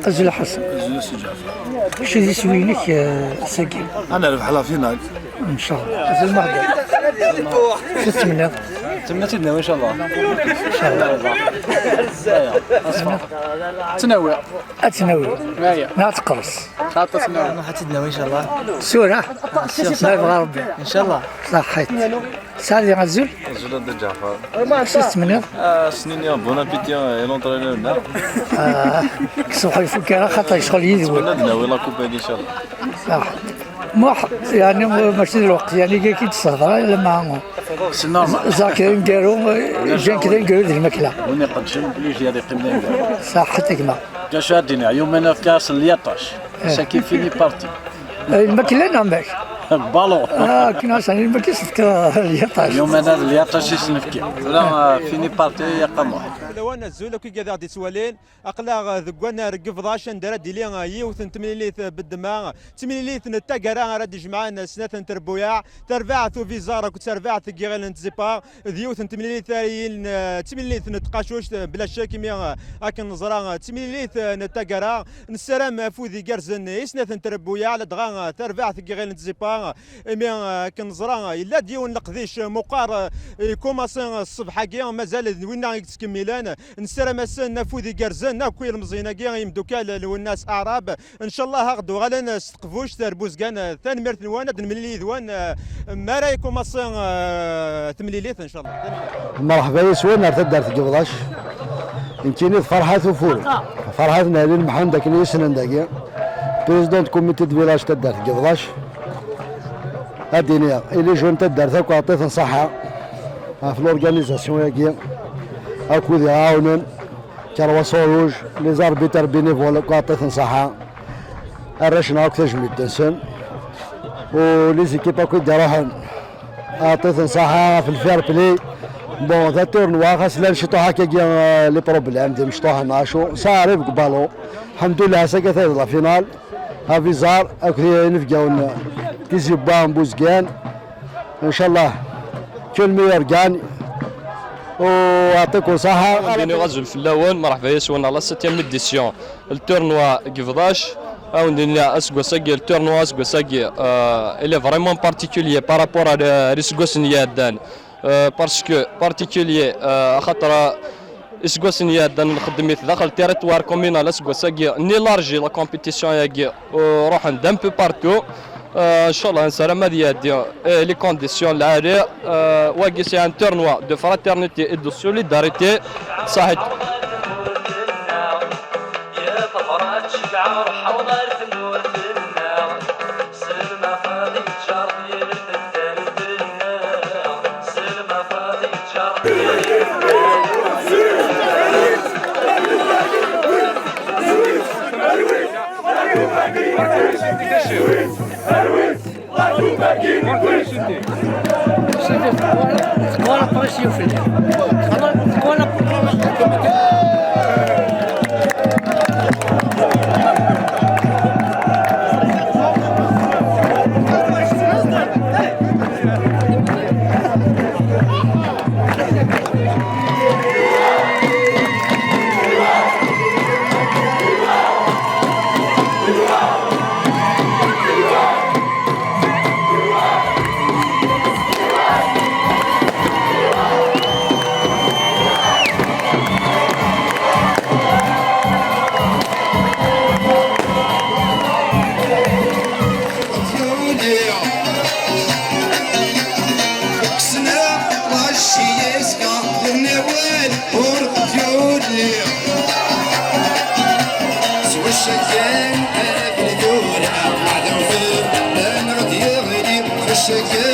أزول حسن. أزول سجافة. شو ذي سوينك ساقي؟ أنا ربح على فينال. إن شاء الله. أزول مرقد. شو تمنى؟ تمنى إن شاء الله. إن شاء الله. تنوع. أتنوي. أيوة. ناتقرص. خاطر تنوع. ما حتدنا ان شاء الله. سورة. ما يبغى ربي. ان شاء الله. صحيت. سالي غزول. أزول عبد جعفر. شو تمنى؟ سنين بون أبيتي لونترينور. صبح الفكرة خاطر شغل يذوي. ندنا ولا كوبا إن شاء الله. صح. يعني ماشي الوقت يعني كي تصدر لما زاكر نديرو جان كذا نديرو الماكله. وين قدشن بليش هذه قمنا صح كما. كاش هادينا يومنا كاس اليطاش ساكي فيني بارتي. الماكله نعمك. بالو. كنا سنين ما كيسفك اليطاش. يومنا اليطاش يسنفكي. ولا فيني بارتي يقام واحد. لوان الزول كي قاعد غادي سوالين اقلا ذقنا رقف ضاش ندير ديلي يوث تمليليث بالدماغ تمليليث نتاكرا راد جمعان سنات تربويا ترفع ثو فيزارا كنت ترفع ثقي غير نتزيبا ذيوث تمليليث تمليليث نتقاشوش بلا شك مي اكن نزرا تمليليث نتاكرا نسرام فوذي كارزن سنات تربويا على دغا ترفع ثقي غير نتزيبا مي كنزرا الا ديون نقديش مقار كوماسين الصبح كي مازال وين تكملان نسرى مسن نفوذي كرزان ناكوي المزينه كي يمدوكال والناس اعراب ان شاء الله غدو غالا نستقفوش تربوز كان ثاني مرت نوانا نملي ذوان ما رايكم مصين تمليليت ان شاء الله. مرحبا يسوين ارتدار في قبلاش يمكن فرحة وفول فرحة نادي محمد داك يسنن داكيا بريزيدونت كوميتي دو فيلاج تدار في قبلاش الدنيا اللي جون تدار ثاك عطيت نصحة في الاورغانيزاسيون ياكيا اكو يعاونن كروا صوروج لي زاربيتر بينيفول كاعطيت نصحة الرشنا اكثر جميل تنسن ولي زيكيب اكو يديروهن عطيت نصحة في الفير بلاي بون ذا تورنوا خاص لا نشطو هكا لي بروبليم دي مشطوها ناشو صاري بقبالو الحمد لله ساكت لا فينال ها فيزار اكو نفقاو كيزيبان بوزكان ان شاء الله كل ميور كان ويعطيكم صحة. عندنا غزل في اللون مرحبا يسون على 7 ديسيون التورنوا كيفضاش او عندنا اسكو ساكي التورنوا اسكو ساكي الي فريمون بارتيكوليي بارابور على ريسكوس نيادان باسكو بارتيكوليي خاطر اسكوس نيادان نخدم داخل تيريتوار كومينال اسكو ساكي ني لارجي لا كومبيتيسيون ياكي وروح دان بو بارتو ان شاء الله نسرى ماذا لي كونديسيون العاليه واقي سي ان تورنوا دو فراترنيتي اي دو سوليداريتي صحيح. Shake it.